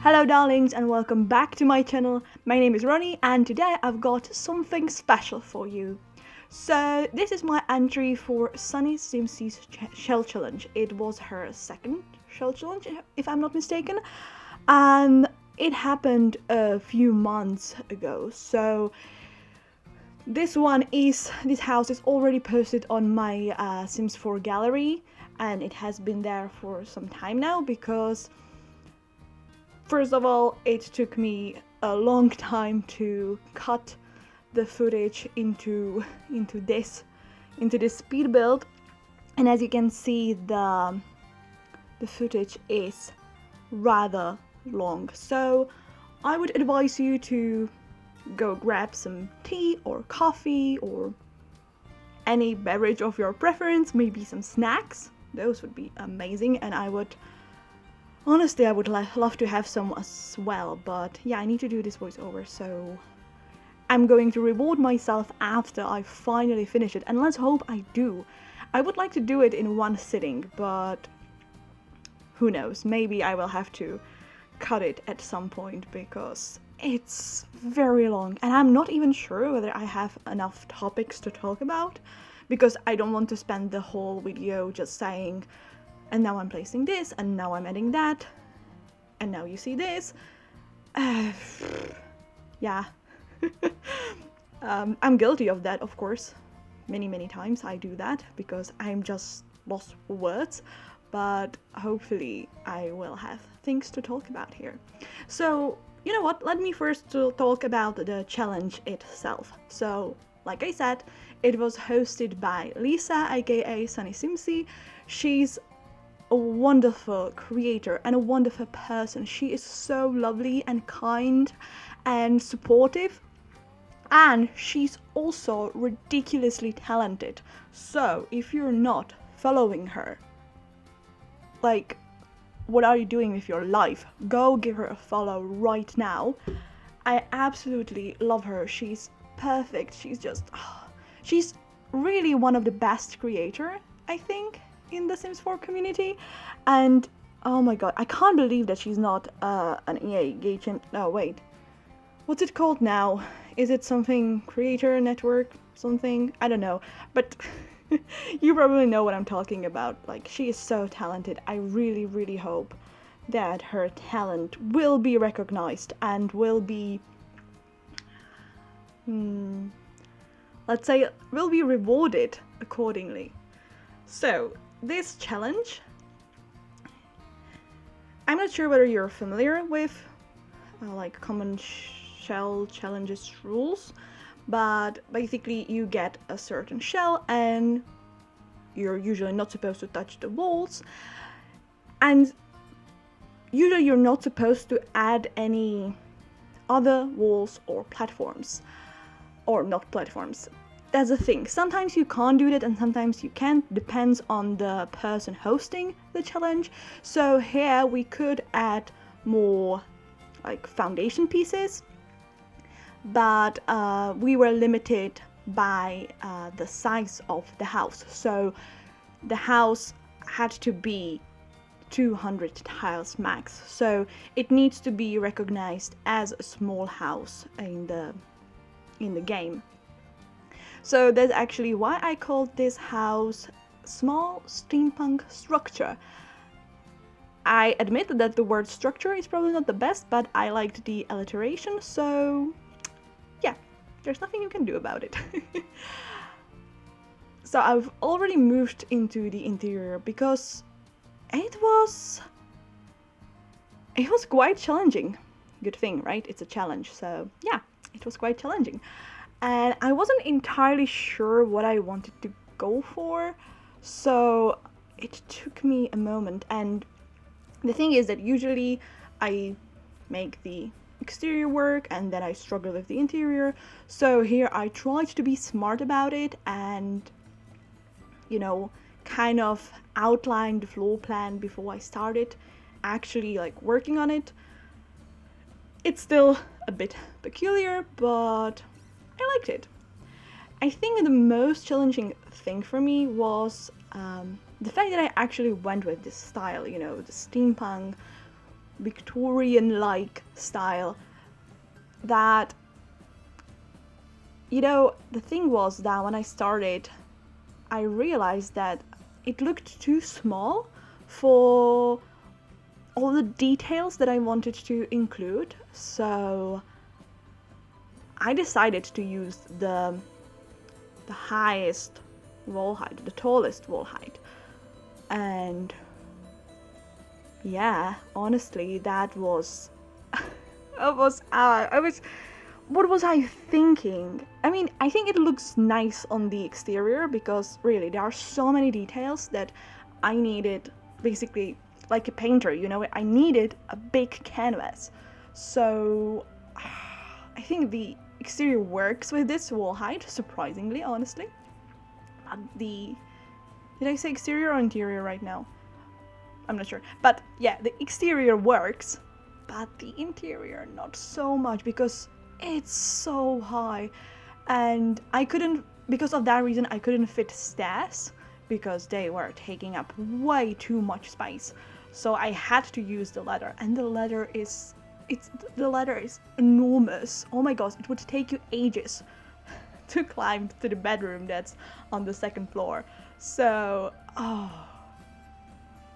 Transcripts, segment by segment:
Hello darlings and welcome back to my channel. My name is Ronnie and today I've got something special for you. So this is my entry for SunnySimsie's shell challenge. It was her second shell challenge if I'm not mistaken, and it happened a few months ago. So this house is already posted on my Sims 4 gallery, and it has been there for some time now because first of all, it took me a long time to cut the footage into this speed build, and as you can see, the footage is rather long. So I would advise you to go grab some tea or coffee or any beverage of your preference, maybe some snacks. Those would be amazing, and honestly, I would love to have some as well, but yeah, I need to do this voiceover, so I'm going to reward myself after I finally finish it, and let's hope I do. I would like to do it in one sitting, but who knows, maybe I will have to cut it at some point because it's very long, and I'm not even sure whether I have enough topics to talk about, because I don't want to spend the whole video just saying, and now I'm placing this, and now I'm adding that, and now you see this. Yeah. I'm guilty of that, of course. Many times I do that because I'm just lost for words, but hopefully I will have things to talk about here. So, you know what? Let me first talk about the challenge itself. So, like I said, it was hosted by Lisa, aka SunnySimsie. She's a wonderful creator and a wonderful person. She is so lovely and kind and supportive, and she's also ridiculously talented. So if you're not following her, like, what are you doing with your life? Go give her a follow right now. I absolutely love her. She's perfect. She's really one of the best creator, I think, in the Sims 4 community, and oh my god, I can't believe that she's not an EA agent. No, wait, what's it called now? Is it something creator network something? I don't know, but you probably know what I'm talking about. Like, she is so talented. I really hope that her talent will be recognized and will be let's say will be rewarded accordingly. So this challenge, I'm not sure whether you're familiar with like common shell challenges rules, but basically you get a certain shell and you're usually not supposed to touch the walls, and usually you're not supposed to add any other walls or platforms, or not platforms. That's the thing. Sometimes you can't do that and sometimes you can, depends on the person hosting the challenge. So here we could add more like foundation pieces, but we were limited by the size of the house. So the house had to be 200 tiles max. So it needs to be recognized as a small house in the game. So that's actually why I called this house Small Steampunk Structure. I admit that the word structure is probably not the best, but I liked the alliteration, so yeah, there's nothing you can do about it. So I've already moved into the interior because it was quite challenging. Good thing, right? It's a challenge, so yeah, it was quite challenging. And I wasn't entirely sure what I wanted to go for, so it took me a moment. And the thing is that usually I make the exterior work and then I struggle with the interior. So here I tried to be smart about it and, you know, kind of outline the floor plan before I started actually like working on it. It's still a bit peculiar, but I liked it. I think the most challenging thing for me was the fact that I actually went with this style, you know, the steampunk, Victorian-like style that, the thing was that when I started, I realized that it looked too small for all the details that I wanted to include. So I decided to use the highest wall height, the tallest wall height. And yeah, honestly, that was what was I thinking? I mean, I think it looks nice on the exterior because really there are so many details that I needed, basically like a painter, I needed a big canvas. So I think the exterior works with this wall height, surprisingly, honestly. But did I say exterior or interior right now? I'm not sure. But yeah, the exterior works, but the interior not so much because it's so high. And because of that reason, I couldn't fit stairs because they were taking up way too much space. So I had to use the ladder, and the ladder is enormous. Oh my gosh, it would take you ages to climb to the bedroom that's on the second floor. So,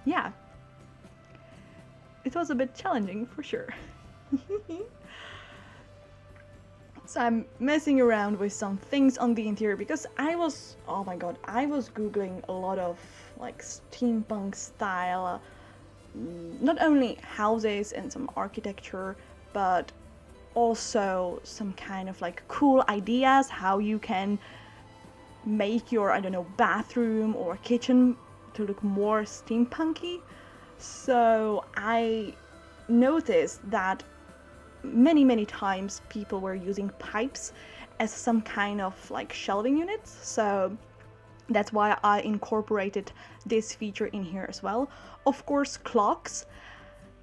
yeah, it was a bit challenging for sure. So I'm messing around with some things on the interior because I was googling a lot of like steampunk style, not only houses and some architecture, but also some kind of like cool ideas how you can make your, I don't know, bathroom or kitchen to look more steampunky. So I noticed that many times people were using pipes as some kind of like shelving units. So that's why I incorporated this feature in here as well. Of course, clocks.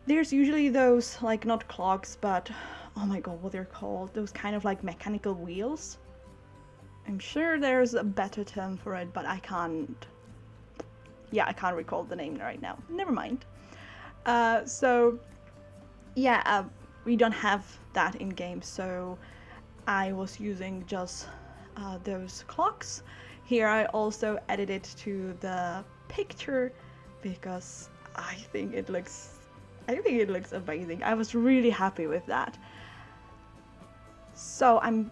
There's usually those, like, not clocks, but oh my god, what they're called, those kind of like mechanical wheels. I'm sure there's a better term for it, but I can't recall the name right now. Never mind. We don't have that in game, so I was using just those clocks. Here I also added it to the picture because I think it looks amazing. I was really happy with that. So I'm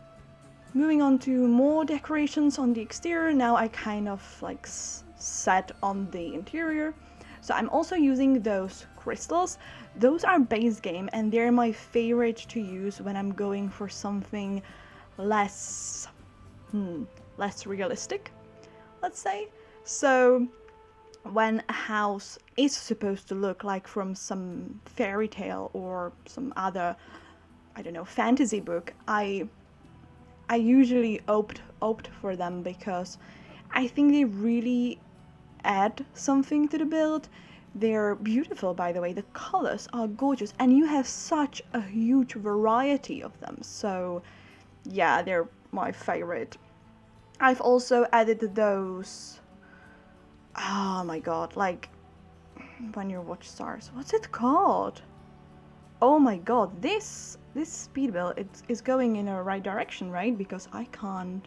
moving on to more decorations on the exterior. Now I kind of like set on the interior. So I'm also using those crystals. Those are base game and they're my favorite to use when I'm going for something less realistic, let's say. So when a house is supposed to look like from some fairy tale or some other, I don't know, fantasy book, I usually opt for them because I think they really add something to the build. They're beautiful, by the way. The colors are gorgeous and you have such a huge variety of them. So yeah, they're my favorite. I've also added those, oh my god, like when you watch stars, what's it called? Oh my god, this speed build is going in a right direction, right? Because I can't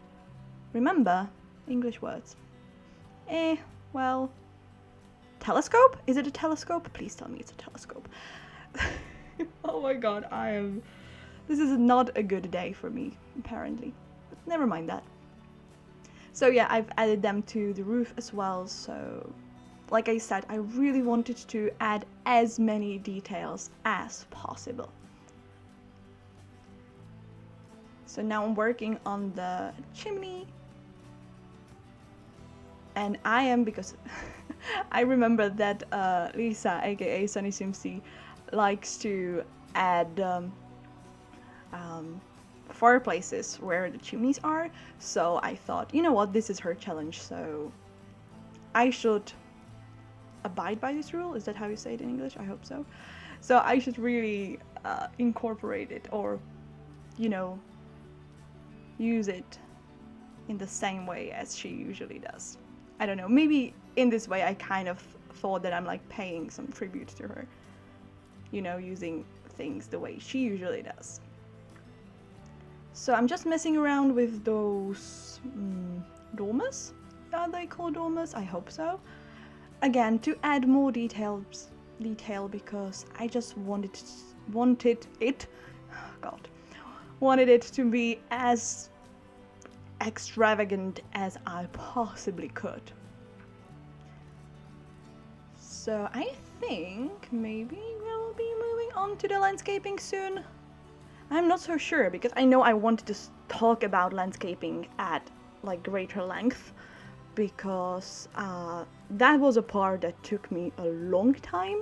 remember English words. Well, telescope? Is it a telescope? Please tell me it's a telescope. Oh my god, this is not a good day for me, apparently. But never mind that. So yeah, I've added them to the roof as well, so like I said, I really wanted to add as many details as possible. So now I'm working on the chimney. And because I remember that Lisa, aka SunnySimsie, likes to add fireplaces where the chimneys are. So I thought, you know what, this is her challenge, so I should abide by this rule. Is that how you say it in English? I hope so. So I should really incorporate it, or, use it in the same way as she usually does. I don't know, maybe in this way I kind of thought that I'm like paying some tribute to her. using things the way she usually does. So I'm just messing around with those dormers. Are they called dormers? I hope so. Again, to add more detail because I just wanted it to be as extravagant as I possibly could. So I think maybe we'll be moving on to the landscaping soon. I'm not so sure because I know I wanted to talk about landscaping at like greater length, because that was a part that took me a long time.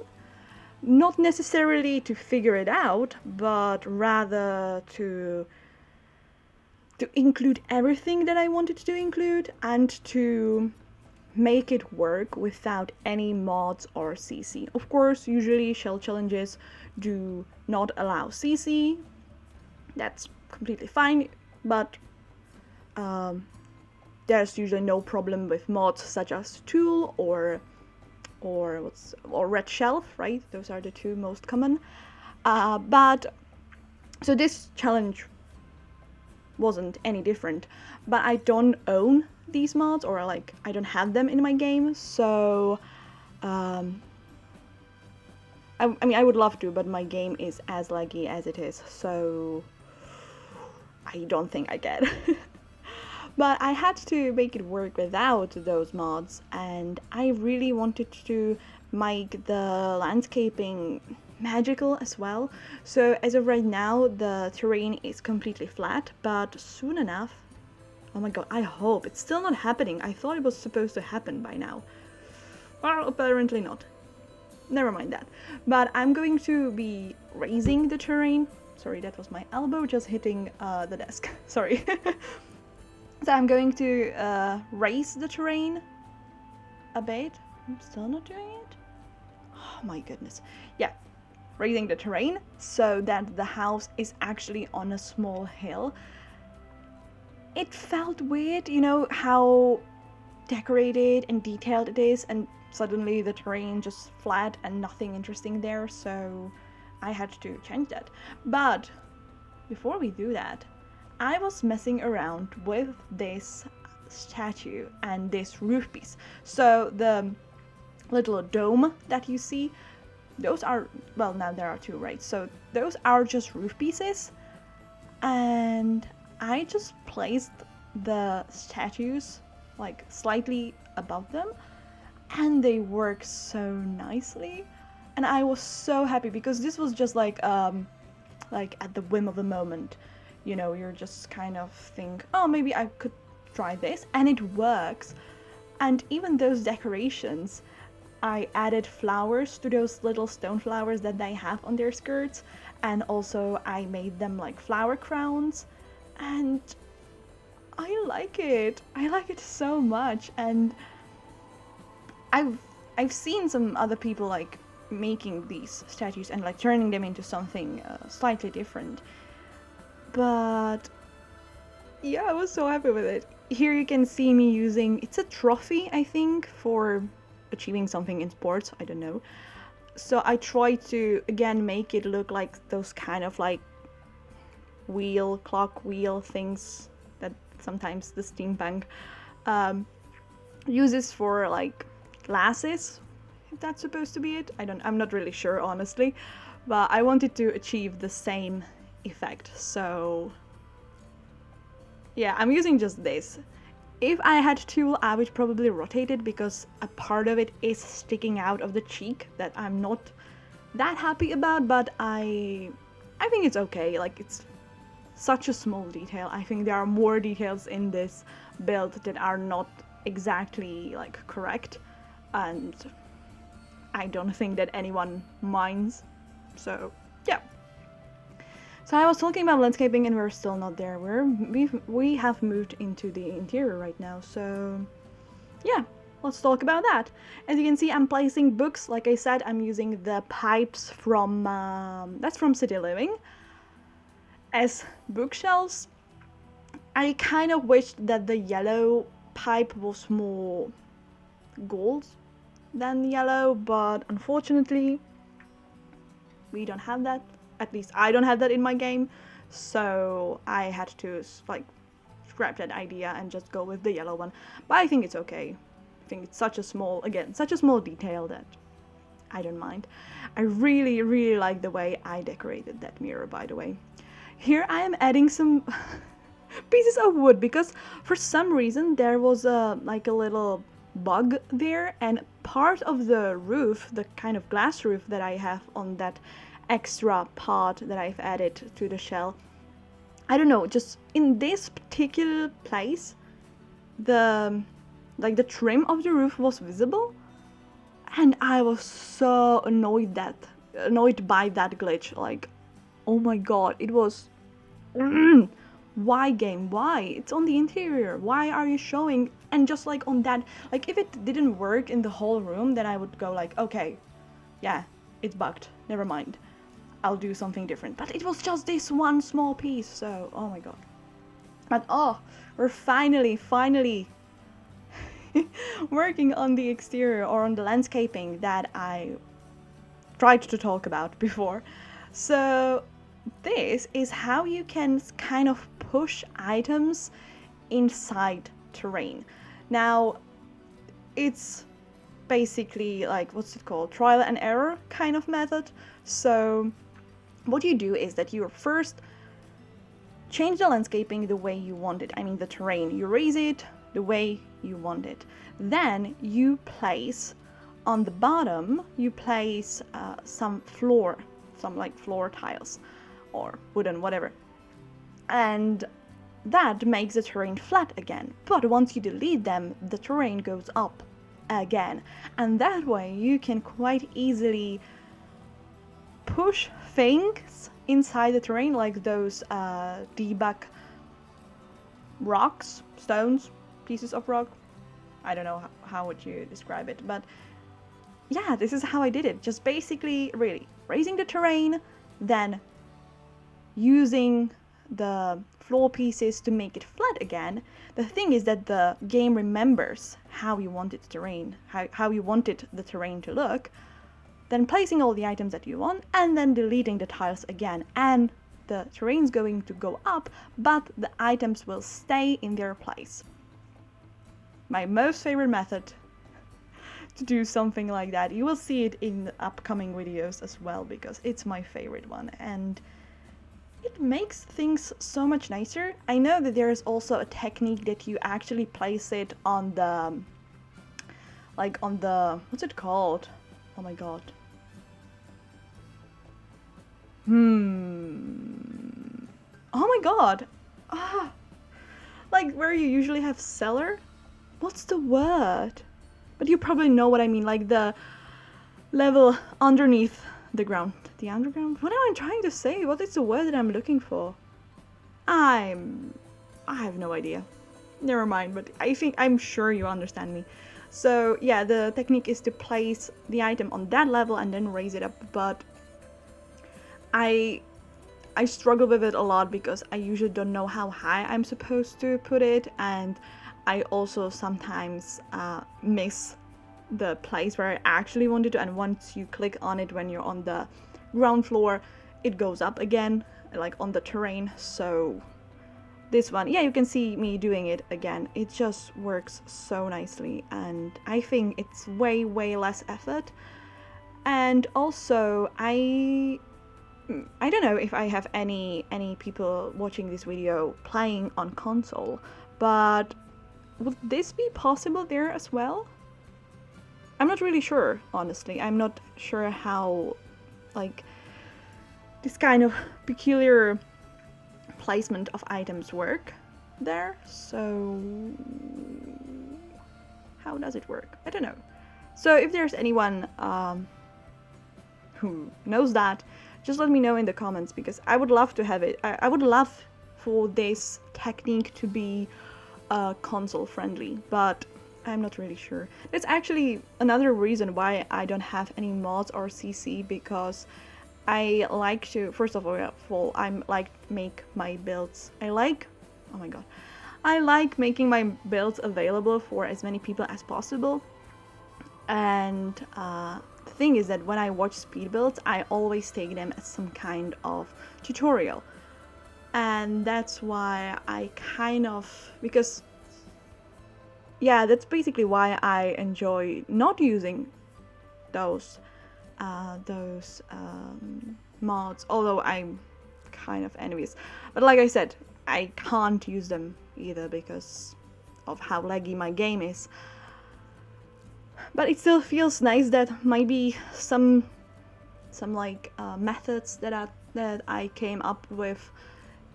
Not necessarily to figure it out, but rather to include everything that I wanted to include and to make it work without any mods or CC. Of course, usually shell challenges do not allow CC. That's completely fine, but there's usually no problem with mods such as Tool or Red Shelf, right? Those are the two most common. But so this challenge wasn't any different, but I don't own these mods, or like I don't have them in my game, so I mean I would love to, but my game is as laggy as it is, so I don't think I can. But I had to make it work without those mods, and I really wanted to make the landscaping magical as well. So as of right now, the terrain is completely flat, but soon enough, oh my god, I hope it's still not happening. I thought it was supposed to happen by now. Well, apparently not. Never mind that. But I'm going to be raising the terrain. Sorry, that was my elbow just hitting the desk. Sorry. So I'm going to raise the terrain a bit. I'm still not doing it. Oh my goodness. Yeah, raising the terrain so that the house is actually on a small hill. It felt weird, how decorated and detailed it is, and suddenly the terrain just flat and nothing interesting there, so I had to change that. But before we do that, I was messing around with this statue and this roof piece. So the little dome that you see, those are, well, now there are two, right? So those are just roof pieces, and I just placed the statues like slightly above them, and they work so nicely. And I was so happy because this was just like at the whim of a moment. You're just kind of think, oh, maybe I could try this, and it works. And even those decorations, I added flowers to those little stone flowers that they have on their skirts, and also I made them like flower crowns, and I like it. I like it so much. And I've seen some other people like making these statues and like turning them into something slightly different. But yeah, I was so happy with it. Here you can see me using, it's a trophy, I think, for achieving something in sports, I don't know. So I tried to, again, make it look like those kind of like clock wheel things that sometimes the Steampunk uses for like glasses, if that's supposed to be it. I'm not really sure, honestly, but I wanted to achieve the same effect. So yeah, I'm using just this. If I had Tool, I would probably rotate it because a part of it is sticking out of the cheek that I'm not that happy about, but I think it's okay. Like, it's such a small detail. I think there are more details in this build that are not exactly like correct, and I don't think that anyone minds. So yeah. So I was talking about landscaping and we're still not there. We have moved into the interior right now, so yeah, let's talk about that. As you can see, I'm placing books. Like I said, I'm using the pipes from, that's from City Living, as bookshelves. I kind of wished that the yellow pipe was more gold than yellow, but unfortunately, we don't have that. At least I don't have that in my game, so I had to like scrap that idea and just go with the yellow one. But I think it's okay. I think it's such a small detail that I don't mind. I really, really like the way I decorated that mirror, by the way. Here I am adding some pieces of wood because for some reason there was a little bug there, and part of the roof, the kind of glass roof that I have on that extra part that I've added to the shell, I don't know, just in this particular place, the trim of the roof was visible, and I was so annoyed by that glitch. Like, oh my god, it was why, game, why? It's on the interior, why are you showing? And just like on that, like if it didn't work in the whole room, then I would go like, okay, yeah, it's bugged, never mind, I'll do something different. But it was just this one small piece, so oh my god. But oh, we're finally working on the exterior, or on the landscaping that I tried to talk about before. So this is how you can kind of push items inside terrain. Now, it's basically like, what's it called? Trial and error kind of method. So what you do is that you first change the landscaping the way you want it. I mean the terrain. You raise it the way you want it. Then you place on the bottom, you place some floor tiles or wooden, whatever. And that makes the terrain flat again. But once you delete them, the terrain goes up again. And that way you can quite easily push things inside the terrain, like those debug rocks, stones, pieces of rock. I don't know how would you describe it, but yeah, this is how I did it. Just basically really raising the terrain, then using the floor pieces to make it flat again. The thing is that the game remembers how you wanted the terrain, how you wanted the terrain to look, then placing all the items that you want, and then deleting the tiles again. And the terrain's going to go up, but the items will stay in their place. My most favorite method to do something like that. You will see it in the upcoming videos as well, because it's my favorite one, and it makes things so much nicer. I know that there is also a technique that you actually place it on the, like on the, what's it called? Oh my god. Oh my god. Ah. Like where you usually have cellar? What's the word? But you probably know what I mean, like the level underneath the ground. The underground? What am I trying to say? What is the word that I'm looking for? I have no idea. Never mind, but I'm sure you understand me. So yeah, the technique is to place the item on that level and then raise it up, but I struggle with it a lot because I usually don't know how high I'm supposed to put it, and I also sometimes miss the place where I actually wanted to, and once you click on it when you're on the ground floor, it goes up again, like on the terrain. So this one, yeah, you can see me doing it again. It just works so nicely, and I think it's way less effort. And also I don't know if I have any people watching this video playing on console, but would this be possible there as well? I'm not really sure, honestly. I'm not sure how, like, this kind of peculiar placement of items work there. So how does it work? I don't know. So if there's anyone who knows that, just let me know in the comments, because I would love to have it. I would love for this technique to be console friendly, but I'm not really sure. That's actually another reason why I don't have any mods or CC, because I like to, first of all, I like make my builds. I like making my builds available for as many people as possible. And the the thing is that when I watch speed builds, I always take them as some kind of tutorial. And that's why I kind of, because yeah, that's basically why I enjoy not using those mods, although I'm kind of envious. But like I said, I can't use them either because of how laggy my game is. But it still feels nice that maybe some like methods that I came up with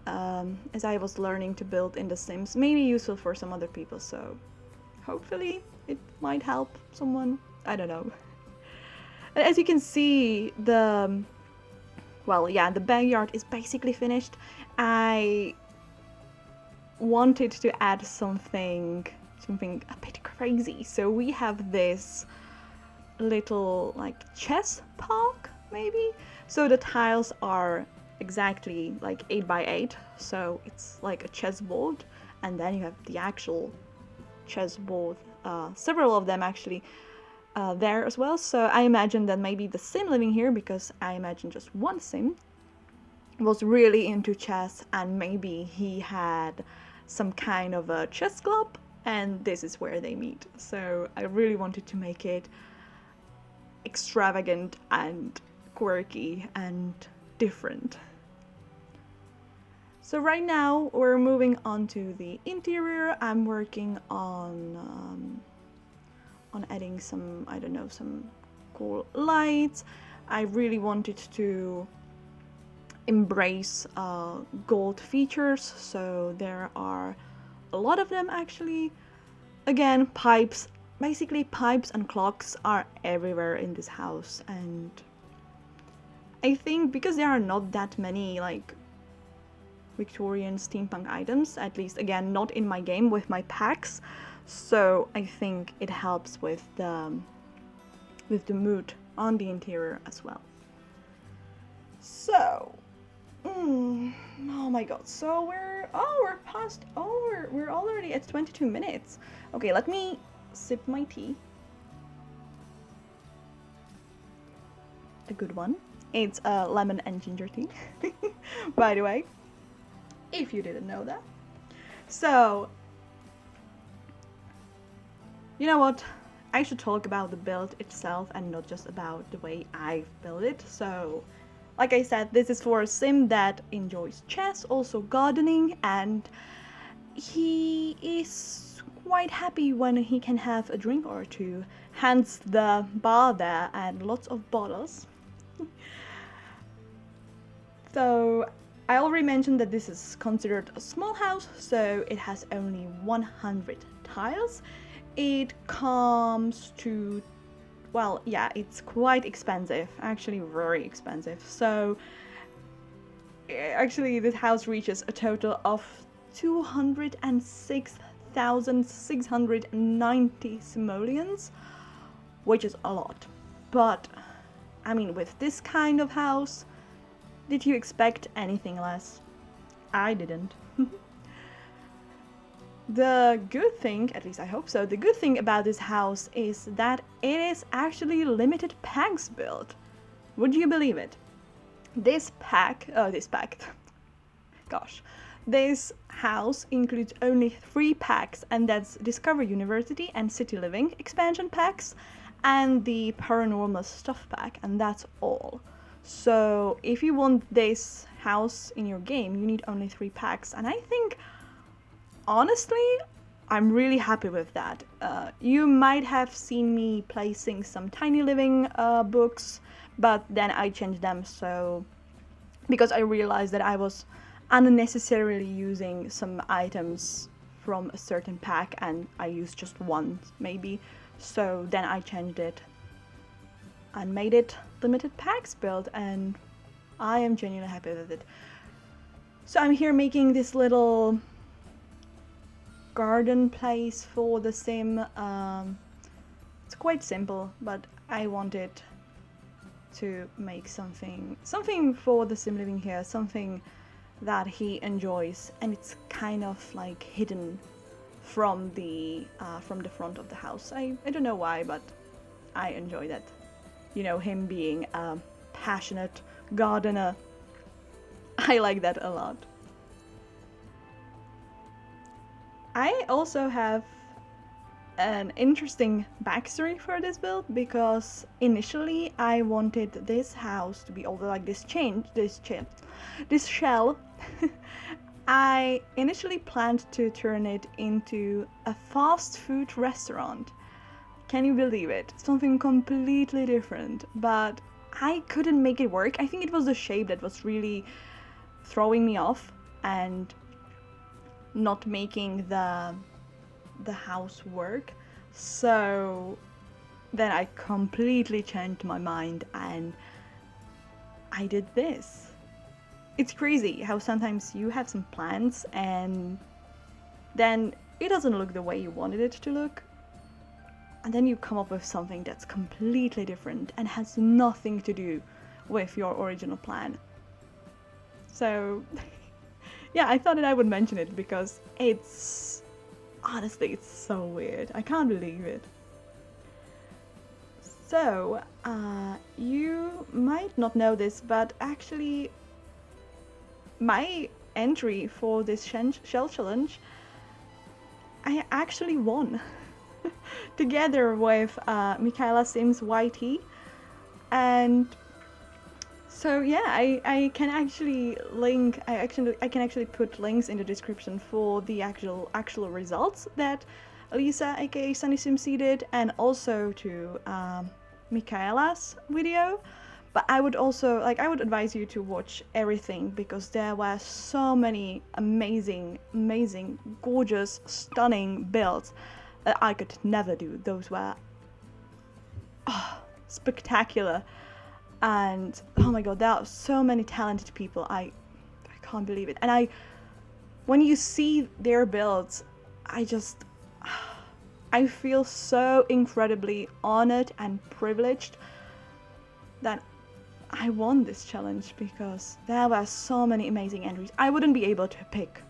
as I was learning to build in The Sims may be useful for some other people. So hopefully it might help someone. I don't know. As you can see, the backyard is basically finished. I wanted to add something a bit crazy. So we have this little like chess park, maybe. So the tiles are exactly like 8 by 8. So it's like a chessboard, and then you have the actual chessboard, several of them actually there as well. So I imagine that maybe the sim living here, because I imagine just one sim, was really into chess, and maybe he had some kind of a chess club, and this is where they meet. So I really wanted to make it extravagant and quirky and different. So right now we're moving on to the interior. I'm working on adding some, I don't know, some cool lights. I really wanted to embrace gold features, so there are a lot of them actually. Again, pipes, basically pipes and clocks are everywhere in this house, and I think because there are not that many like Victorian steampunk items, at least again not in my game with my packs, so I think it helps with the mood on the interior as well. So oh my god, so we're already at 22 minutes. Okay, let me sip my tea. A good one. It's lemon and ginger tea, by the way, if you didn't know that. So, you know what? I should talk about the build itself and not just about the way I've built it. So, like I said, this is for a sim that enjoys chess, also gardening, and he is quite happy when he can have a drink or two, hence the bar there and lots of bottles. So I already mentioned that this is considered a small house, so it has only 100 tiles. It comes to, well, yeah, it's quite expensive, actually very expensive. So actually this house reaches a total of 206,690 simoleons, which is a lot. But I mean, with this kind of house, did you expect anything less? I didn't. The good thing, at least I hope so, the good thing about this house is that it is actually limited packs build. Would you believe it? This house includes only 3 packs, and that's Discover University and City Living expansion packs, and the Paranormal Stuff pack, and that's all. So if you want this house in your game, you need only 3 packs, and I think, honestly, I'm really happy with that. You might have seen me placing some Tiny Living books, but then I changed them, so because I realized that I was unnecessarily using some items from a certain pack and I used just one maybe, so then I changed it and made it limited packs build, and I am genuinely happy with it. So I'm here making this little garden place for the sim. It's quite simple, but I wanted to make something for the sim living here, something that he enjoys, and it's kind of like hidden from the front of the house. I don't know why, but I enjoy that. you know, him being a passionate gardener. I like that a lot. I also have an interesting backstory for this build, because initially I wanted this house to be over like this shell. I initially planned to turn it into a fast food restaurant. Can you believe it? Something completely different, but I couldn't make it work. I think it was the shape that was really throwing me off and not making the house work. So then I completely changed my mind and I did this. It's crazy how sometimes you have some plans and then it doesn't look the way you wanted it to look, and then you come up with something that's completely different and has nothing to do with your original plan. So yeah, I thought that I would mention it because honestly, it's so weird. I can't believe it. So, you might not know this, but actually, my entry for this shell challenge, I actually won. Together with Michaela Sims YT. And so yeah, I can actually link. I can actually put links in the description for the actual results that Lisa, aka SunnySimsie, did, and also to Michaela's video. But I would also I would advise you to watch everything, because there were so many amazing, gorgeous, stunning builds that I could never do. Those were spectacular. And oh my god, there are so many talented people. I can't believe it. And when you see their builds, I feel so incredibly honored and privileged that I won this challenge, because there were so many amazing entries. I wouldn't be able to pick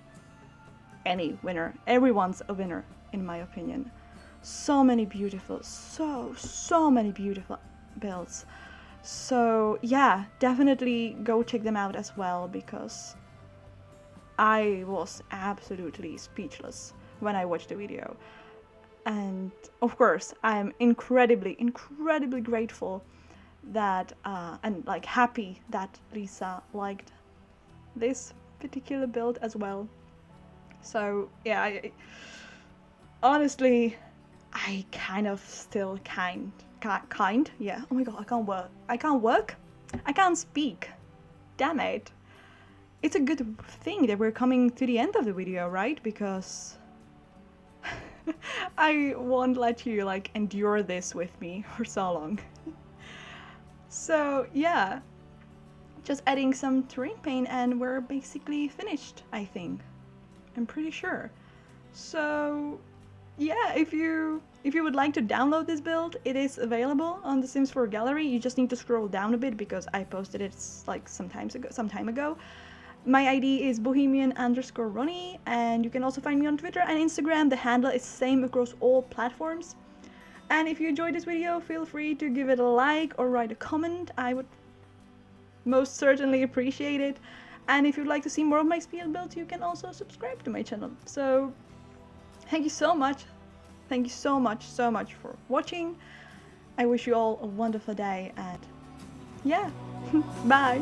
any winner. Everyone's a winner, in my opinion. So many beautiful, so many beautiful builds. So yeah, definitely go check them out as well, because I was absolutely speechless when I watched the video. And of course, I'm incredibly grateful that and happy that Lisa liked this particular build as well. So yeah, honestly, I kind of still yeah. Oh my god, I can't speak. Damn it. It's a good thing that we're coming to the end of the video, right? Because I won't let you endure this with me for so long. So yeah, just adding some terrain paint and we're basically finished, I think. I'm pretty sure. So yeah, if you would like to download this build, it is available on the Sims 4 gallery. You just need to scroll down a bit because I posted it some time ago. My ID is bohemian_Ronnie, and you can also find me on Twitter and Instagram. The handle is same across all platforms. And if you enjoyed this video, feel free to give it a like or write a comment. I would most certainly appreciate it. And if you'd like to see more of my speed builds, you can also subscribe to my channel. So thank you so much. Thank you so much for watching. I wish you all a wonderful day, and yeah, bye.